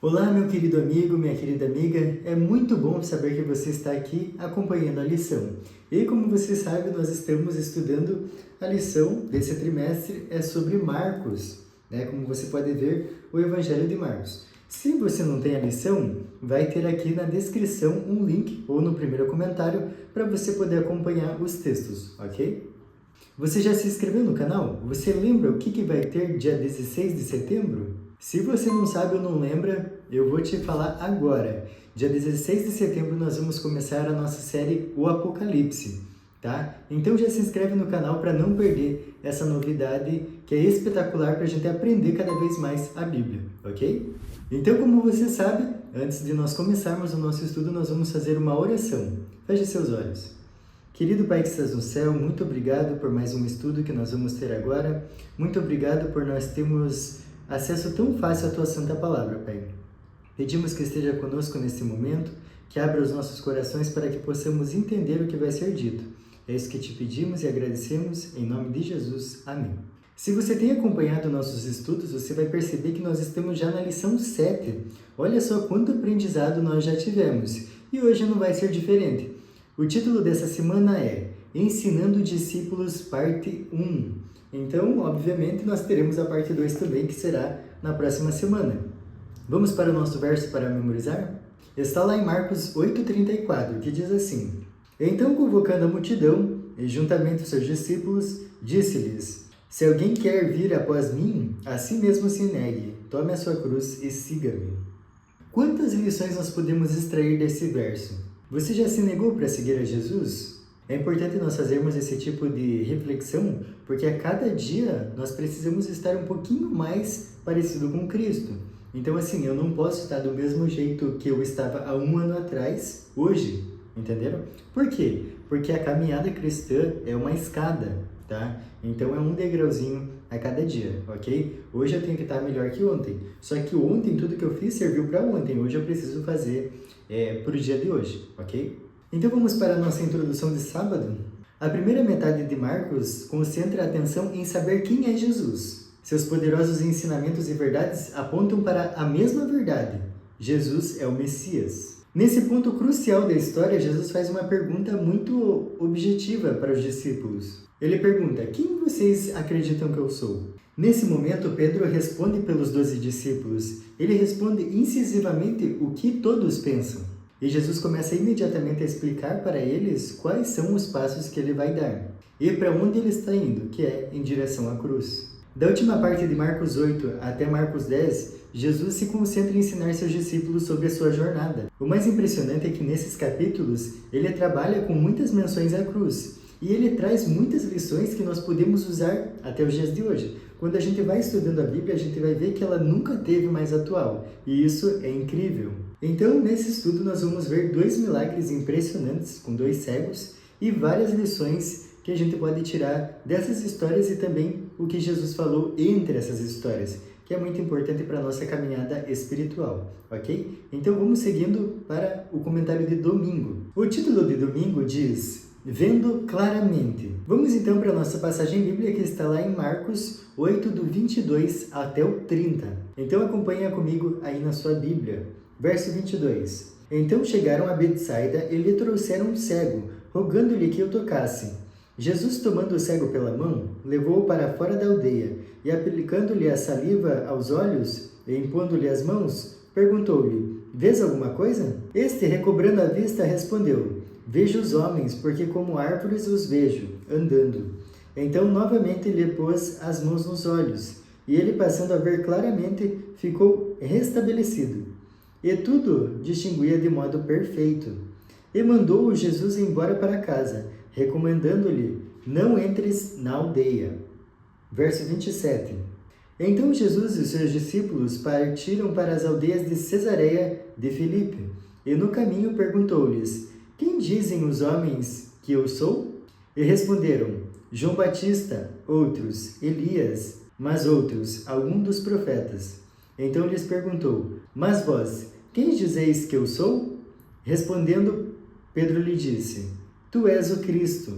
Olá, meu querido amigo, minha querida amiga, é muito bom saber que você está aqui acompanhando a lição. E como você sabe, nós estamos estudando a lição desse trimestre, é sobre Marcos, né? Como você pode ver, o Evangelho de Marcos. Se você não tem a lição, vai ter aqui na descrição um link ou no primeiro comentário para você poder acompanhar os textos, ok? Você já se inscreveu no canal? Você lembra o que vai ter dia 16 de setembro? Se você não sabe ou não lembra, eu vou te falar agora. Dia 16 de setembro nós vamos começar a nossa série O Apocalipse, tá? Então já se inscreve no canal para não perder essa novidade que é espetacular para a gente aprender cada vez mais a Bíblia, ok? Então, como você sabe, antes de nós começarmos o nosso estudo, nós vamos fazer uma oração. Feche seus olhos. Querido Pai que estás no céu, muito obrigado por mais um estudo que nós vamos ter agora. Muito obrigado por nós termos acesso tão fácil à Tua Santa Palavra, Pai. Pedimos que esteja conosco nesse momento, que abra os nossos corações para que possamos entender o que vai ser dito. É isso que te pedimos e agradecemos, em nome de Jesus. Amém. Se você tem acompanhado nossos estudos, você vai perceber que nós estamos já na lição 7. Olha só quanto aprendizado nós já tivemos. E hoje não vai ser diferente. O título dessa semana é Ensinando Discípulos, parte 1. Então, obviamente, nós teremos a parte 2 também, que será na próxima semana. Vamos para o nosso verso para memorizar? Está lá em Marcos 8,34, que diz assim: Então, convocando a multidão, e juntamente os seus discípulos, disse-lhes: Se alguém quer vir após mim, a si mesmo se negue, tome a sua cruz e siga-me. Quantas lições nós podemos extrair desse verso? Você já se negou para seguir a Jesus? É importante nós fazermos esse tipo de reflexão, porque a cada dia nós precisamos estar um pouquinho mais parecido com Cristo. Então, assim, eu não posso estar do mesmo jeito que eu estava há um ano atrás, hoje, entenderam? Por quê? Porque a caminhada cristã é uma escada, tá? Então, é um degrauzinho a cada dia, ok? Hoje eu tenho que estar melhor que ontem. Só que ontem, tudo que eu fiz serviu para ontem. Hoje eu preciso fazer para o dia de hoje, ok? Então vamos para a nossa introdução de sábado. A primeira metade de Marcos concentra a atenção em saber quem é Jesus. Seus poderosos ensinamentos e verdades apontam para a mesma verdade. Jesus é o Messias. Nesse ponto crucial da história, Jesus faz uma pergunta muito objetiva para os discípulos. Ele pergunta: quem vocês acreditam que eu sou? Nesse momento, Pedro responde pelos 12 discípulos. Ele responde incisivamente o que todos pensam. E Jesus começa imediatamente a explicar para eles quais são os passos que ele vai dar. E para onde ele está indo, que é em direção à cruz. Da última parte de Marcos 8 até Marcos 10, Jesus se concentra em ensinar seus discípulos sobre a sua jornada. O mais impressionante é que nesses capítulos, ele trabalha com muitas menções à cruz. E ele traz muitas lições que nós podemos usar até os dias de hoje. Quando a gente vai estudando a Bíblia, a gente vai ver que ela nunca teve mais atual. E isso é incrível. Então, nesse estudo, nós vamos ver 2 milagres impressionantes com 2 cegos e várias lições que a gente pode tirar dessas histórias e também o que Jesus falou entre essas histórias, que é muito importante para a nossa caminhada espiritual, ok? Então, vamos seguindo para o comentário de domingo. O título de domingo diz: Vendo claramente. Vamos então para a nossa passagem bíblica que está lá em Marcos 8, do 22 até o 30. Então acompanha comigo aí na sua Bíblia. Verso 22. Então chegaram a Betsaida e lhe trouxeram um cego, rogando-lhe que o tocasse. Jesus, tomando o cego pela mão, levou-o para fora da aldeia e, aplicando-lhe a saliva aos olhos e impondo-lhe as mãos, perguntou-lhe: Vês alguma coisa? Este, recobrando a vista, respondeu: Vejo os homens, porque como árvores os vejo, andando. Então novamente lhe pôs as mãos nos olhos, e ele, passando a ver claramente, ficou restabelecido. E tudo distinguia de modo perfeito. E mandou-o Jesus embora para casa, recomendando-lhe: Não entres na aldeia. Verso 27. Então Jesus e os seus discípulos partiram para as aldeias de Cesareia de Filipe, e no caminho perguntou-lhes: Quem dizem os homens que eu sou? E responderam: João Batista, outros, Elias, mas outros, algum dos profetas. Então lhes perguntou: Mas vós, quem dizeis que eu sou? Respondendo, Pedro lhe disse: Tu és o Cristo.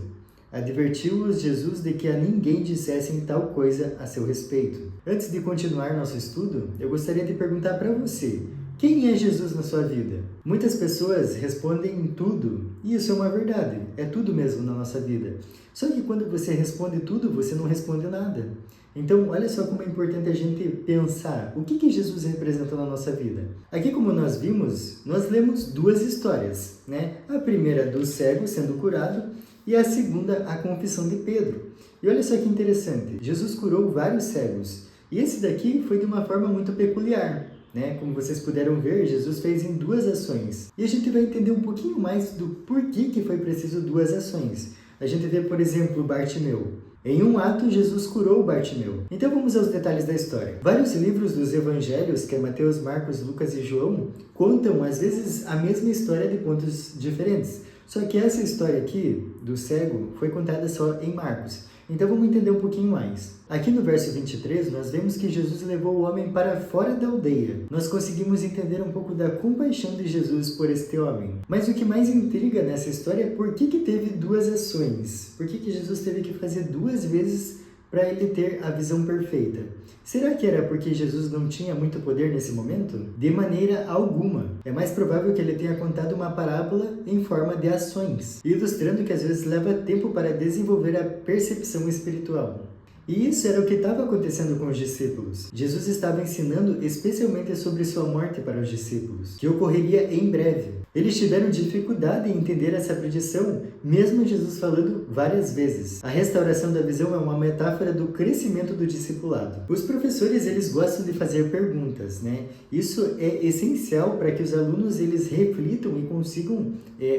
Advertiu-os Jesus de que a ninguém dissessem tal coisa a seu respeito. Antes de continuar nosso estudo, eu gostaria de perguntar para você: Quem é Jesus na sua vida? Muitas pessoas respondem tudo, e isso é uma verdade, é tudo mesmo na nossa vida. Só que quando você responde tudo, você não responde nada. Então, olha só como é importante a gente pensar o que Jesus representa na nossa vida. Aqui, como nós vimos, nós lemos duas histórias, né? A primeira do cego sendo curado e a segunda, a confissão de Pedro. E olha só que interessante, Jesus curou vários cegos, e esse daqui foi de uma forma muito peculiar, né? Como vocês puderam ver, Jesus fez em duas ações. E a gente vai entender um pouquinho mais do porquê que foi preciso duas ações. A gente vê, por exemplo, Bartimeu. Em um ato, Jesus curou Bartimeu. Então vamos aos detalhes da história. Vários livros dos evangelhos, que é Mateus, Marcos, Lucas e João, contam às vezes a mesma história de pontos diferentes. Só que essa história aqui, do cego, foi contada só em Marcos. Então vamos entender um pouquinho mais. Aqui no verso 23, nós vemos que Jesus levou o homem para fora da aldeia. Nós conseguimos entender um pouco da compaixão de Jesus por este homem. Mas o que mais intriga nessa história é por que teve duas ações. Por que Jesus teve que fazer duas vezes para ele ter a visão perfeita? Será que era porque Jesus não tinha muito poder nesse momento? De maneira alguma. É mais provável que ele tenha contado uma parábola em forma de ações, ilustrando que às vezes leva tempo para desenvolver a percepção espiritual. E isso era o que estava acontecendo com os discípulos. Jesus estava ensinando especialmente sobre sua morte para os discípulos, que ocorreria em breve. Eles tiveram dificuldade em entender essa predição, mesmo Jesus falando várias vezes. A restauração da visão é uma metáfora do crescimento do discipulado. Os professores, eles gostam de fazer perguntas, né? Isso é essencial para que os alunos eles reflitam e consigam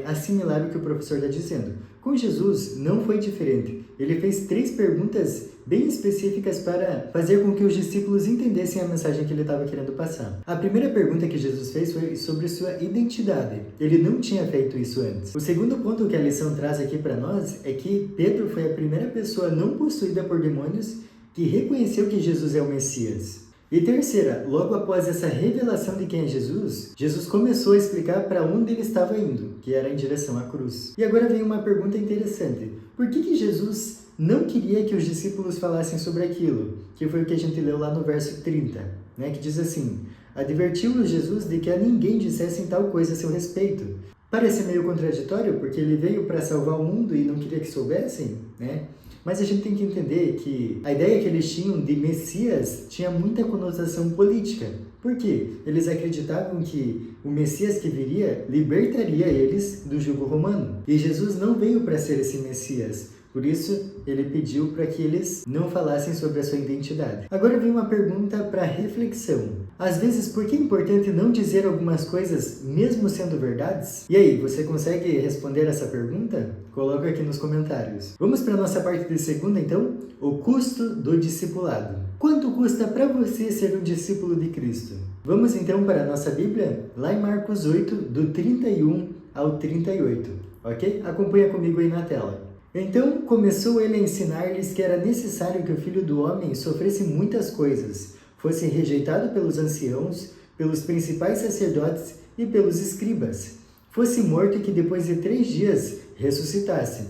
assimilar o que o professor está dizendo. Com Jesus, não foi diferente. Ele fez 3 perguntas bem específicas para fazer com que os discípulos entendessem a mensagem que ele estava querendo passar. A primeira pergunta que Jesus fez foi sobre sua identidade. Ele não tinha feito isso antes. O segundo ponto que a lição traz aqui para nós é que Pedro foi a primeira pessoa não possuída por demônios que reconheceu que Jesus é o Messias. E terceira, logo após essa revelação de quem é Jesus, Jesus começou a explicar para onde ele estava indo, que era em direção à cruz. E agora vem uma pergunta interessante. Por que Jesus não queria que os discípulos falassem sobre aquilo? Que foi o que a gente leu lá no verso 30, né? Que diz assim: advertiu-os Jesus de que a ninguém dissessem tal coisa a seu respeito. Parece meio contraditório, porque ele veio para salvar o mundo e não queria que soubessem, né? Mas a gente tem que entender que a ideia que eles tinham de Messias tinha muita conotação política. Por quê? Eles acreditavam que o Messias que viria libertaria eles do jugo romano. E Jesus não veio para ser esse Messias. Por isso, ele pediu para que eles não falassem sobre a sua identidade. Agora vem uma pergunta para reflexão. Às vezes, por que é importante não dizer algumas coisas, mesmo sendo verdades? E aí, você consegue responder essa pergunta? Coloca aqui nos comentários. Vamos para a nossa parte de segunda, então? O custo do discipulado. Quanto custa para você ser um discípulo de Cristo? Vamos então para a nossa Bíblia? Lá em Marcos 8, do 31 ao 38, ok? Acompanha comigo aí na tela. Então começou ele a ensinar-lhes que era necessário que o Filho do Homem sofresse muitas coisas, fosse rejeitado pelos anciãos, pelos principais sacerdotes e pelos escribas, fosse morto e que depois de 3 dias ressuscitasse.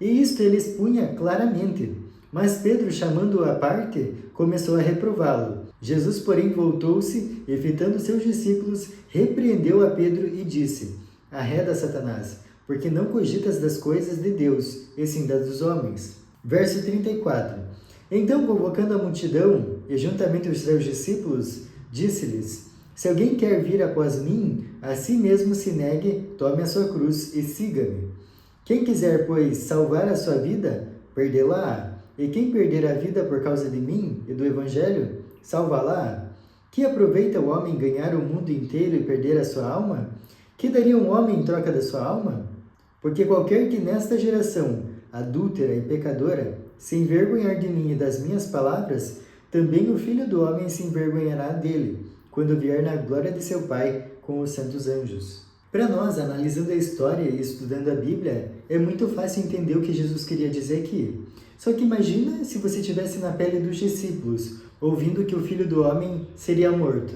E isto ele expunha claramente. Mas Pedro, chamando-o à parte, começou a reprová-lo. Jesus, porém, voltou-se e, fitando seus discípulos, repreendeu a Pedro e disse: arreda, Satanás, porque não cogitas das coisas de Deus, e sim das dos homens. Verso 34. Então, convocando a multidão, e juntamente os seus discípulos, disse-lhes: se alguém quer vir após mim, a si mesmo se negue, tome a sua cruz e siga-me. Quem quiser, pois, salvar a sua vida, perdê-la-á. E quem perder a vida por causa de mim e do Evangelho, salvá-la-á. Que aproveita o homem ganhar o mundo inteiro e perder a sua alma? Que daria um homem em troca da sua alma? Porque qualquer que nesta geração, adúltera e pecadora, se envergonhar de mim e das minhas palavras, também o Filho do Homem se envergonhará dele, quando vier na glória de seu Pai com os santos anjos. Para nós, analisando a história e estudando a Bíblia, é muito fácil entender o que Jesus queria dizer aqui. Só que imagina se você estivesse na pele dos discípulos, ouvindo que o Filho do Homem seria morto.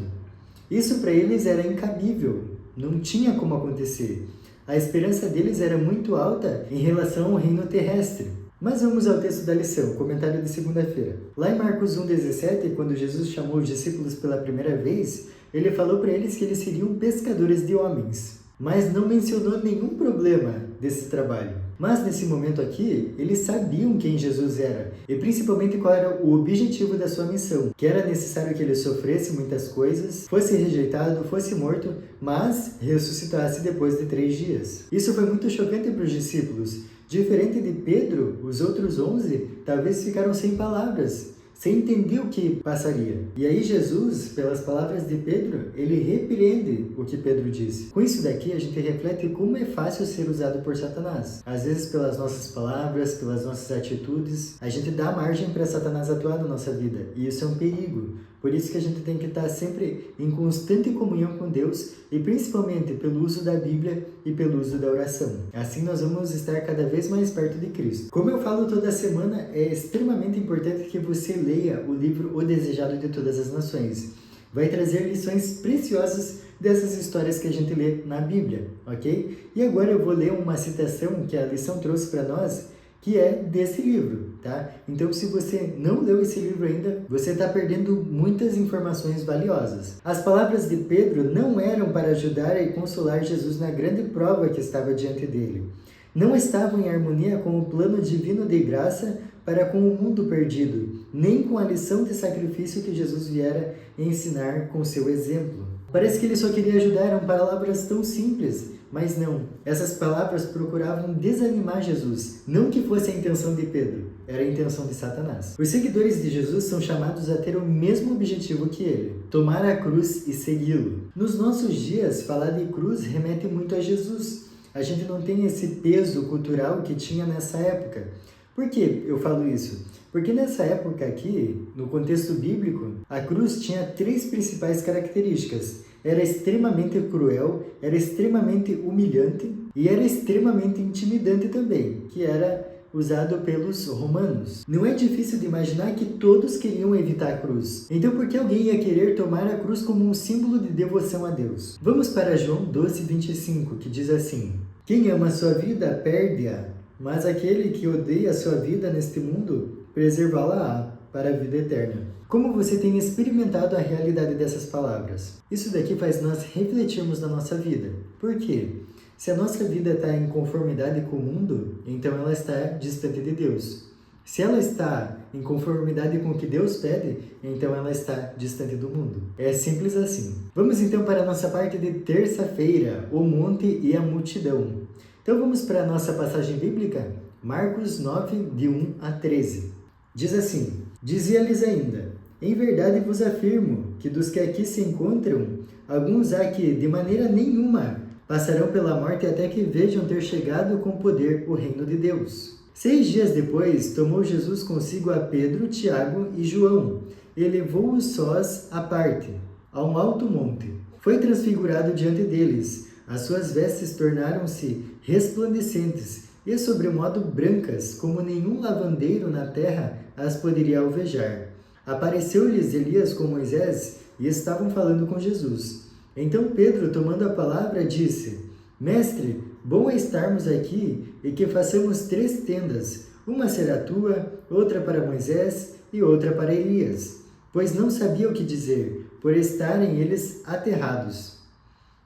Isso para eles era incabível, não tinha como acontecer. A esperança deles era muito alta em relação ao reino terrestre. Mas vamos ao texto da lição, comentário de segunda-feira. Lá em Marcos 1,17, quando Jesus chamou os discípulos pela primeira vez, ele falou para eles que eles seriam pescadores de homens, mas não mencionou nenhum problema desse trabalho. Mas nesse momento aqui, eles sabiam quem Jesus era e principalmente qual era o objetivo da sua missão, que era necessário que ele sofresse muitas coisas, fosse rejeitado, fosse morto, mas ressuscitasse depois de 3 dias. Isso foi muito chocante para os discípulos. Diferente de Pedro, os outros 11 talvez ficaram sem palavras, sem entender o que passaria. E aí Jesus, pelas palavras de Pedro, ele repreende o que Pedro disse. Com isso daqui, a gente reflete como é fácil ser usado por Satanás. Às vezes, pelas nossas palavras, pelas nossas atitudes, a gente dá margem para Satanás atuar na nossa vida. E isso é um perigo. Por isso que a gente tem que estar sempre em constante comunhão com Deus e principalmente pelo uso da Bíblia e pelo uso da oração. Assim nós vamos estar cada vez mais perto de Cristo. Como eu falo toda semana, é extremamente importante que você leia o livro O Desejado de Todas as Nações. Vai trazer lições preciosas dessas histórias que a gente lê na Bíblia, ok? E agora eu vou ler uma citação que a lição trouxe para nós, que é desse livro, tá? Então, se você não leu esse livro ainda, você está perdendo muitas informações valiosas. As palavras de Pedro não eram para ajudar e consolar Jesus na grande prova que estava diante dele. Não estavam em harmonia com o plano divino de graça para com o mundo perdido, nem com a lição de sacrifício que Jesus viera ensinar com seu exemplo. Parece que ele só queria ajudar, eram palavras tão simples, mas não. Essas palavras procuravam desanimar Jesus, não que fosse a intenção de Pedro, era a intenção de Satanás. Os seguidores de Jesus são chamados a ter o mesmo objetivo que ele, tomar a cruz e segui-lo. Nos nossos dias, falar de cruz remete muito a Jesus. A gente não tem esse peso cultural que tinha nessa época. Por que eu falo isso? Porque nessa época aqui, no contexto bíblico, a cruz tinha 3 principais características. Era extremamente cruel, era extremamente humilhante e era extremamente intimidante também, que era usado pelos romanos. Não é difícil de imaginar que todos queriam evitar a cruz. Então por que alguém ia querer tomar a cruz como um símbolo de devoção a Deus? Vamos para João 12:25, que diz assim: quem ama a sua vida, perde-a, mas aquele que odeia a sua vida neste mundo, preservá-la-á para a vida eterna. Como você tem experimentado a realidade dessas palavras? Isso daqui faz nós refletirmos na nossa vida. Por quê? Se a nossa vida está em conformidade com o mundo, então ela está distante de Deus. Se ela está em conformidade com o que Deus pede, então ela está distante do mundo. É simples assim. Vamos então para a nossa parte de terça-feira, o monte e a multidão. Então vamos para a nossa passagem bíblica, Marcos 9, de 1 a 13. Diz assim: dizia-lhes ainda: em verdade vos afirmo que dos que aqui se encontram, alguns há que, de maneira nenhuma, passarão pela morte até que vejam ter chegado com poder o reino de Deus. 6 dias depois, tomou Jesus consigo a Pedro, Tiago e João, e levou-os sós à parte, a um alto monte. Foi transfigurado diante deles. As suas vestes tornaram-se resplandecentes e sobremodo brancas, como nenhum lavandeiro na terra as poderia alvejar. Apareceu-lhes Elias com Moisés e estavam falando com Jesus. Então Pedro, tomando a palavra, disse: Mestre, bom é estarmos aqui e que façamos 3 tendas, uma será tua, outra para Moisés e outra para Elias. Pois não sabia o que dizer, por estarem eles aterrados.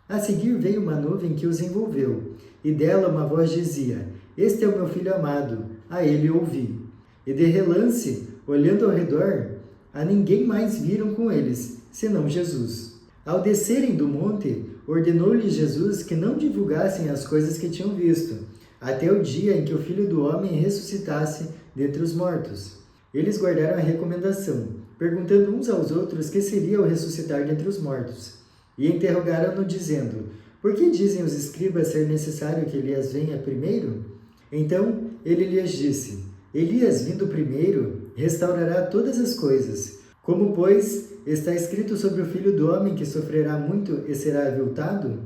A seguir veio uma nuvem que os envolveu, e dela uma voz dizia: Este é o meu filho amado, a ele ouvi. E de relance, olhando ao redor, a ninguém mais viram com eles, senão Jesus. Ao descerem do monte, ordenou-lhes Jesus que não divulgassem as coisas que tinham visto, até o dia em que o Filho do Homem ressuscitasse dentre os mortos. Eles guardaram a recomendação, perguntando uns aos outros que seria o ressuscitar dentre os mortos. E interrogaram-no, dizendo: Por que dizem os escribas ser necessário que Elias venha primeiro? Então ele lhes disse: Elias, vindo primeiro, restaurará todas as coisas. Como, pois, está escrito sobre o Filho do Homem que sofrerá muito e será aviltado?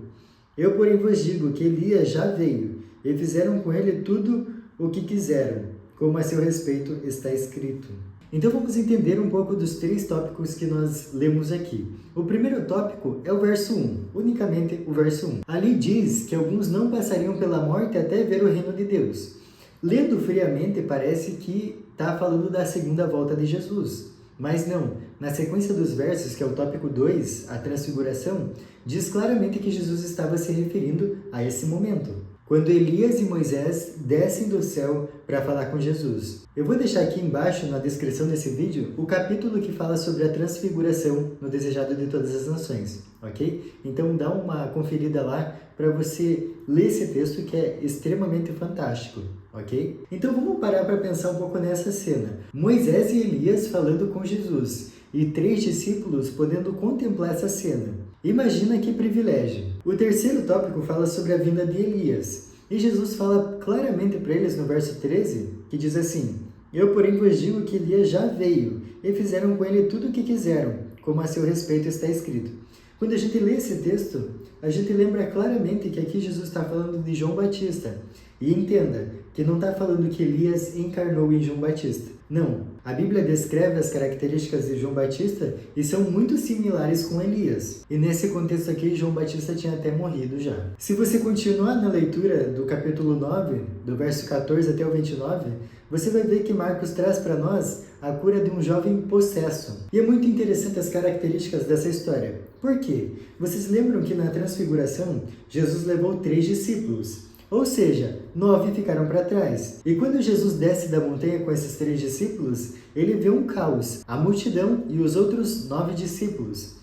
Eu, porém, vos digo que Elias já veio, e fizeram com ele tudo o que quiseram, como a seu respeito está escrito. Então vamos entender um pouco dos 3 tópicos que nós lemos aqui. O primeiro tópico é o verso 1, unicamente o verso 1. Ali diz que alguns não passariam pela morte até ver o reino de Deus. Lendo friamente, parece que está falando da segunda volta de Jesus. Mas não, na sequência dos versos, que é o tópico 2, a transfiguração, diz claramente que Jesus estava se referindo a esse momento, quando Elias e Moisés descem do céu para falar com Jesus. Eu vou deixar aqui embaixo, na descrição desse vídeo, o capítulo que fala sobre a transfiguração no Desejado de Todas as Nações, ok? Então dá uma conferida lá para você ler esse texto que é extremamente fantástico, ok? Então vamos parar para pensar um pouco nessa cena. Moisés e Elias falando com Jesus e 3 discípulos podendo contemplar essa cena. Imagina que privilégio! O terceiro tópico fala sobre a vinda de Elias. E Jesus fala claramente para eles no verso 13, que diz assim: Eu, porém, vos digo que Elias já veio, e fizeram com ele tudo o que quiseram, como a seu respeito está escrito. Quando a gente lê esse texto, a gente lembra claramente que aqui Jesus está falando de João Batista. E entenda que não está falando que Elias encarnou em João Batista. Não, a Bíblia descreve as características de João Batista e são muito similares com Elias. E nesse contexto aqui, João Batista tinha até morrido já. Se você continuar na leitura do capítulo 9, do verso 14 até o 29, você vai ver que Marcos traz para nós a cura de um jovem possesso. E é muito interessante as características dessa história. Por quê? Vocês lembram que na transfiguração, Jesus levou 3 discípulos. Ou seja, 9 ficaram para trás. E quando Jesus desce da montanha com esses 3 discípulos, ele vê um caos, a multidão e os outros 9 discípulos.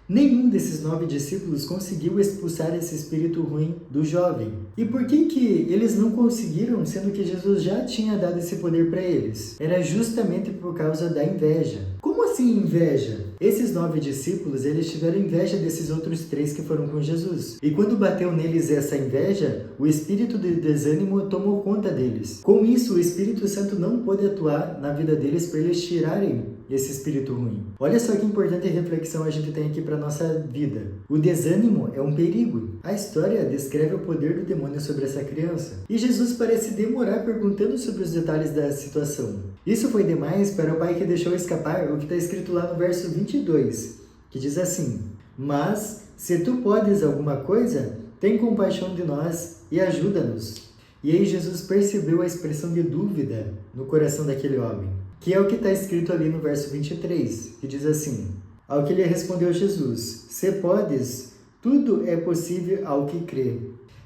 Nenhum desses 9 discípulos conseguiu expulsar esse espírito ruim do jovem. E por que eles não conseguiram, sendo que Jesus já tinha dado esse poder para eles? Era justamente por causa da inveja. Como assim inveja? Esses 9 discípulos, eles tiveram inveja desses outros 3 que foram com Jesus. E quando bateu neles essa inveja, o espírito de desânimo tomou conta deles. Com isso, o Espírito Santo não pôde atuar na vida deles para eles tirarem esse espírito ruim. Olha só que importante reflexão a gente tem aqui para nossa vida. O desânimo é um perigo. A história descreve o poder do demônio sobre essa criança. E Jesus parece demorar perguntando sobre os detalhes da situação. Isso foi demais para o pai que deixou escapar o que está escrito lá no verso 22, que diz assim: Mas, se tu podes alguma coisa, tem compaixão de nós e ajuda-nos. E aí Jesus percebeu a expressão de dúvida no coração daquele homem, que é o que está escrito ali no verso 23, que diz assim: Ao que lhe respondeu Jesus: Se podes, tudo é possível ao que crê.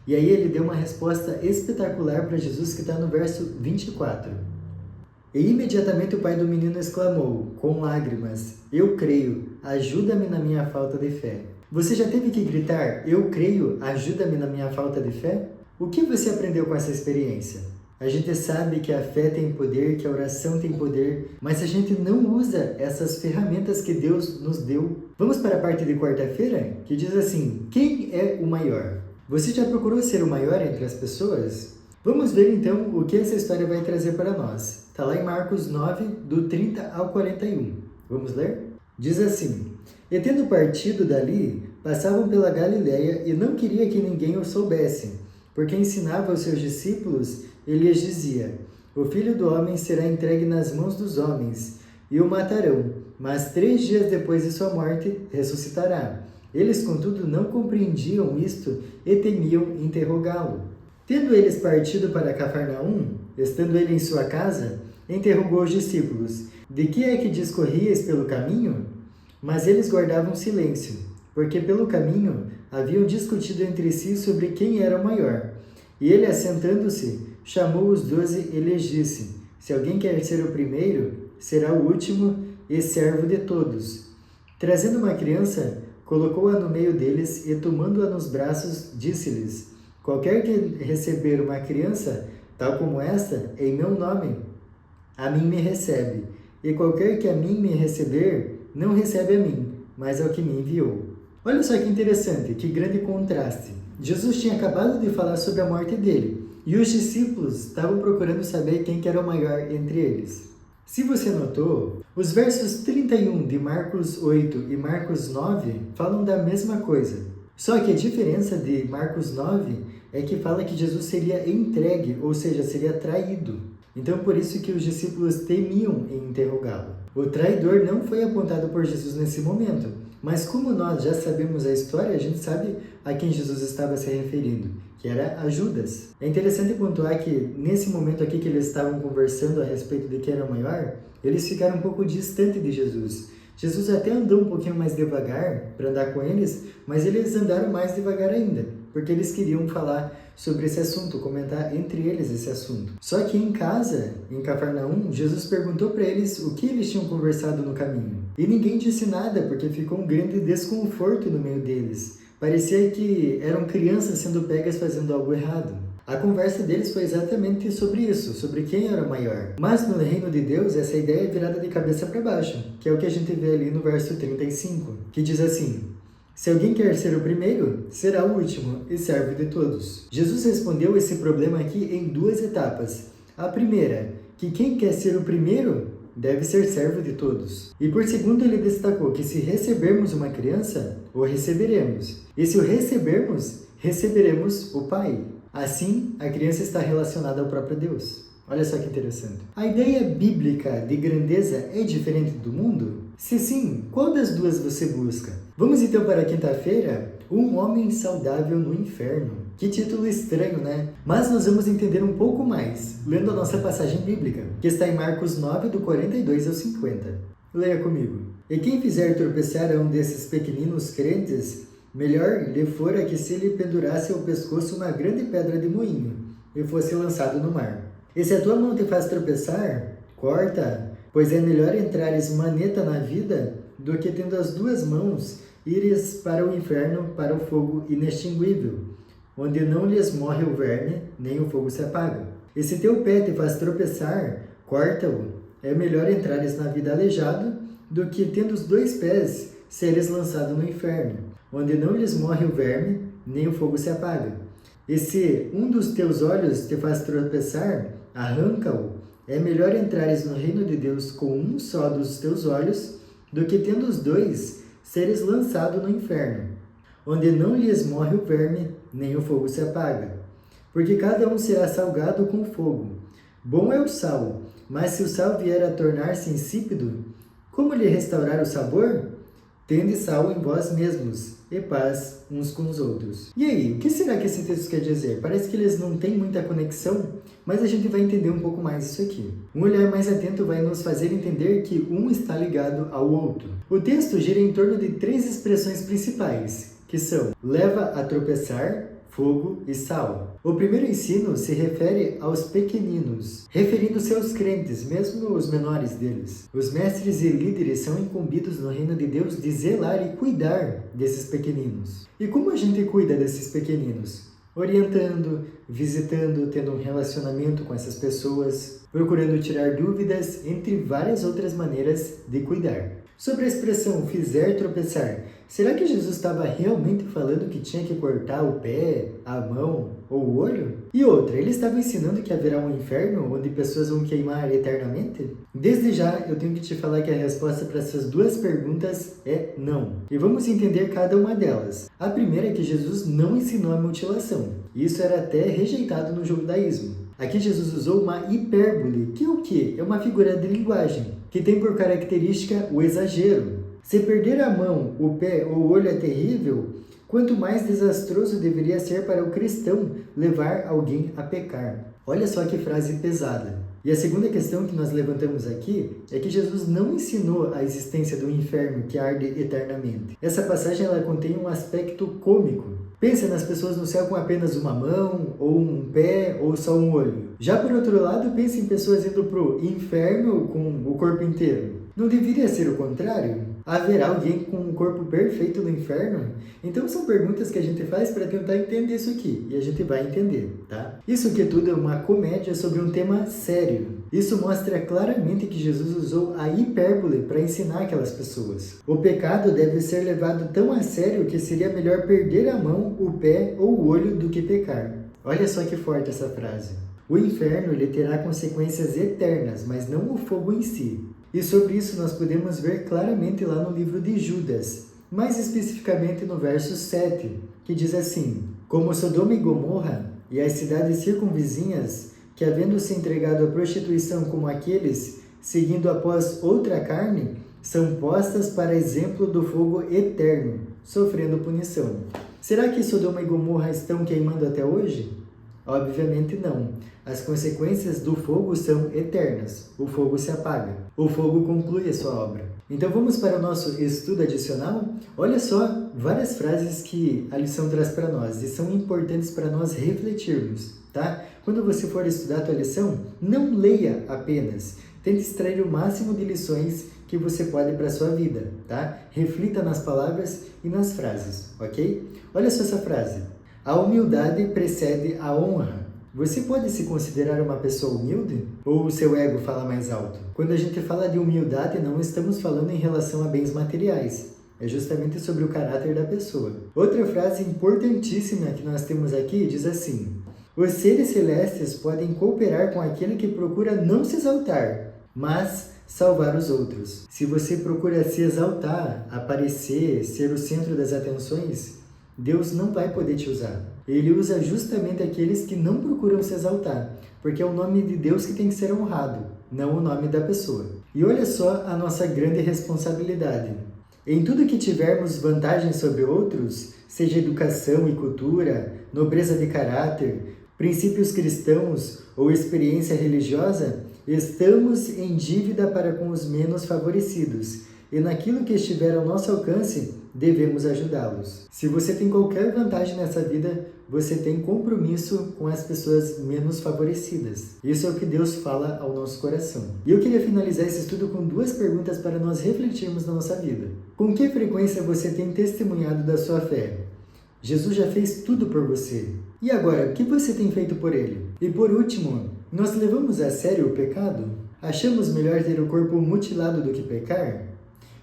E aí ele deu uma resposta espetacular para Jesus que está no verso 24. E imediatamente o pai do menino exclamou, com lágrimas: Eu creio, ajuda-me na minha falta de fé. Você já teve que gritar: Eu creio, ajuda-me na minha falta de fé? O que você aprendeu com essa experiência? A gente sabe que a fé tem poder, que a oração tem poder, mas a gente não usa essas ferramentas que Deus nos deu. Vamos para a parte de quarta-feira, que diz assim: Quem é o maior? Você já procurou ser o maior entre as pessoas? Vamos ver então o que essa história vai trazer para nós. Está lá em Marcos 9, do 30 ao 41. Vamos ler? Diz assim: E tendo partido dali, passavam pela Galileia e não queria que ninguém o soubesse, porque ensinava aos seus discípulos e lhes dizia: O Filho do Homem será entregue nas mãos dos homens, e o matarão, mas 3 dias depois de sua morte ressuscitará. Eles, contudo, não compreendiam isto e temiam interrogá-lo. Tendo eles partido para Cafarnaum, estando ele em sua casa, interrogou os discípulos: De que é que discorríeis pelo caminho? Mas eles guardavam silêncio, porque pelo caminho haviam discutido entre si sobre quem era o maior. E ele, assentando-se, chamou os 12 e lhes disse: Se alguém quer ser o primeiro, será o último e servo de todos. Trazendo uma criança, colocou-a no meio deles e, tomando-a nos braços, disse-lhes: Qualquer que receber uma criança, tal como esta, em meu nome, a mim me recebe. E qualquer que a mim me receber, não recebe a mim, mas ao que me enviou. Olha só que interessante, que grande contraste. Jesus tinha acabado de falar sobre a morte dele, e os discípulos estavam procurando saber quem que era o maior entre eles. Se você notou, os versos 31 de Marcos 8 e Marcos 9 falam da mesma coisa. Só que a diferença de Marcos 9 é que fala que Jesus seria entregue, ou seja, seria traído. Então, por isso que os discípulos temiam em interrogá-lo. O traidor não foi apontado por Jesus nesse momento, mas como nós já sabemos a história, a gente sabe a quem Jesus estava se referindo, que era a Judas. É interessante pontuar que nesse momento aqui que eles estavam conversando a respeito de quem era o maior, eles ficaram um pouco distante de Jesus, Jesus até andou um pouquinho mais devagar para andar com eles, mas eles andaram mais devagar ainda, porque eles queriam falar sobre esse assunto, comentar entre eles esse assunto. Só que em casa, em Cafarnaum, Jesus perguntou para eles o que eles tinham conversado no caminho. E ninguém disse nada, porque ficou um grande desconforto no meio deles. Parecia que eram crianças sendo pegas fazendo algo errado. A conversa deles foi exatamente sobre isso, sobre quem era maior. Mas no reino de Deus, essa ideia é virada de cabeça para baixo, que é o que a gente vê ali no verso 35, que diz assim: se alguém quer ser o primeiro, será o último e servo de todos. Jesus respondeu esse problema aqui em duas etapas. A primeira, que quem quer ser o primeiro deve ser servo de todos. E por segundo, ele destacou que se recebermos uma criança, o receberemos. E se o recebermos, receberemos o Pai. Assim, a criança está relacionada ao próprio Deus. Olha só que interessante. A ideia bíblica de grandeza é diferente do mundo? Se sim, qual das duas você busca? Vamos então para a quinta-feira, Um Homem Saudável no Inferno. Que título estranho, né? Mas nós vamos entender um pouco mais, lendo a nossa passagem bíblica, que está em Marcos 9, do 42 ao 50. Leia comigo. E quem fizer tropeçar a um desses pequeninos crentes, melhor lhe fora que se lhe pendurasse ao pescoço uma grande pedra de moinho e fosse lançado no mar. E se a tua mão te faz tropeçar, corta, pois é melhor entrares maneta na vida do que tendo as duas mãos ires para o inferno, para o fogo inextinguível, onde não lhes morre o verme, nem o fogo se apaga. E se teu pé te faz tropeçar, corta-o. É melhor entrares na vida aleijado do que tendo os dois pés seres lançado no inferno, onde não lhes morre o verme, nem o fogo se apaga. E se um dos teus olhos te faz tropeçar, arranca-o. É melhor entrares no reino de Deus com um só dos teus olhos, do que tendo os dois, seres lançado no inferno, onde não lhes morre o verme, nem o fogo se apaga. Porque cada um será salgado com fogo. Bom é o sal, mas se o sal vier a tornar-se insípido, como lhe restaurar o sabor? Tende sal em vós mesmos, e paz uns com os outros. E aí, o que será que esse texto quer dizer? Parece que eles não têm muita conexão, mas a gente vai entender um pouco mais isso aqui. Um olhar mais atento vai nos fazer entender que um está ligado ao outro. O texto gira em torno de três expressões principais, que são leva a tropeçar, fogo e sal. O primeiro ensino se refere aos pequeninos, referindo-se aos crentes, mesmo os menores deles. Os mestres e líderes são incumbidos no reino de Deus de zelar e cuidar desses pequeninos. E como a gente cuida desses pequeninos? Orientando, visitando, tendo um relacionamento com essas pessoas, procurando tirar dúvidas, entre várias outras maneiras de cuidar. Sobre a expressão fizer tropeçar, será que Jesus estava realmente falando que tinha que cortar o pé, a mão ou o olho? E outra, ele estava ensinando que haverá um inferno onde pessoas vão queimar eternamente? Desde já, eu tenho que te falar que a resposta para essas duas perguntas é não. E vamos entender cada uma delas. A primeira é que Jesus não ensinou a mutilação. Isso era até rejeitado no judaísmo. Aqui Jesus usou uma hipérbole, que é o quê? É uma figura de linguagem, que tem por característica o exagero. Se perder a mão, o pé ou o olho é terrível, quanto mais desastroso deveria ser para o cristão levar alguém a pecar. Olha só que frase pesada. E a segunda questão que nós levantamos aqui é que Jesus não ensinou a existência do inferno que arde eternamente. Essa passagem ela contém um aspecto cômico. Pensa nas pessoas no céu com apenas uma mão, ou um pé, ou só um olho. Já por outro lado, pense em pessoas indo para o inferno com o corpo inteiro. Não deveria ser o contrário? Haverá alguém com um corpo perfeito no inferno? Então são perguntas que a gente faz para tentar entender isso aqui, e a gente vai entender, tá? Isso aqui tudo é uma comédia sobre um tema sério. Isso mostra claramente que Jesus usou a hipérbole para ensinar aquelas pessoas. O pecado deve ser levado tão a sério que seria melhor perder a mão, o pé ou o olho do que pecar. Olha só que forte essa frase. O inferno ele terá consequências eternas, mas não o fogo em si. E sobre isso nós podemos ver claramente lá no livro de Judas, mais especificamente no verso 7, que diz assim: como Sodoma e Gomorra e as cidades circunvizinhas, que havendo se entregado à prostituição como aqueles, seguindo após outra carne, são postas para exemplo do fogo eterno, sofrendo punição. Será que Sodoma e Gomorra estão queimando até hoje? Obviamente não. As consequências do fogo são eternas. O fogo se apaga. O fogo conclui a sua obra. Então vamos para o nosso estudo adicional? Olha só, várias frases que a lição traz para nós e são importantes para nós refletirmos, tá? Quando você for estudar a tua lição, não leia apenas. Tente extrair o máximo de lições que você pode para a sua vida, tá? Reflita nas palavras e nas frases, ok? Olha só essa frase. A humildade precede a honra. Você pode se considerar uma pessoa humilde? Ou o seu ego fala mais alto? Quando a gente fala de humildade, não estamos falando em relação a bens materiais. É justamente sobre o caráter da pessoa. Outra frase importantíssima que nós temos aqui diz assim: os seres celestes podem cooperar com aquele que procura não se exaltar, mas salvar os outros. Se você procura se exaltar, aparecer, ser o centro das atenções, Deus não vai poder te usar. Ele usa justamente aqueles que não procuram se exaltar, porque é o nome de Deus que tem que ser honrado, não o nome da pessoa. E olha só a nossa grande responsabilidade. Em tudo que tivermos vantagem sobre outros, seja educação e cultura, nobreza de caráter, princípios cristãos ou experiência religiosa, estamos em dívida para com os menos favorecidos, e naquilo que estiver ao nosso alcance, devemos ajudá-los. Se você tem qualquer vantagem nessa vida, você tem compromisso com as pessoas menos favorecidas. Isso é o que Deus fala ao nosso coração. E eu queria finalizar esse estudo com 2 perguntas para nós refletirmos na nossa vida. Com que frequência você tem testemunhado da sua fé? Jesus já fez tudo por você. E agora, o que você tem feito por ele? E por último, nós levamos a sério o pecado? Achamos melhor ter o corpo mutilado do que pecar?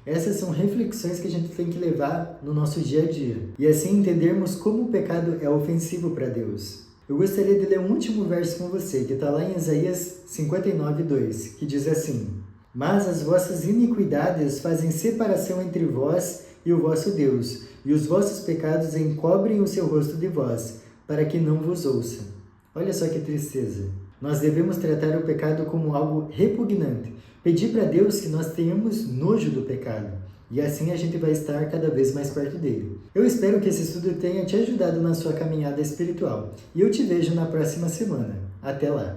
Essas são reflexões que a gente tem que levar no nosso dia a dia. E assim entendermos como o pecado é ofensivo para Deus. Eu gostaria de ler um último verso com você, que está lá em Isaías 59:2, que diz assim: mas as vossas iniquidades fazem separação entre vós e o vosso Deus, e os vossos pecados encobrem o seu rosto de vós, para que não vos ouça. Olha só que tristeza. Nós devemos tratar o pecado como algo repugnante. Pedir para Deus que nós tenhamos nojo do pecado. E assim a gente vai estar cada vez mais perto dele. Eu espero que esse estudo tenha te ajudado na sua caminhada espiritual. E eu te vejo na próxima semana. Até lá!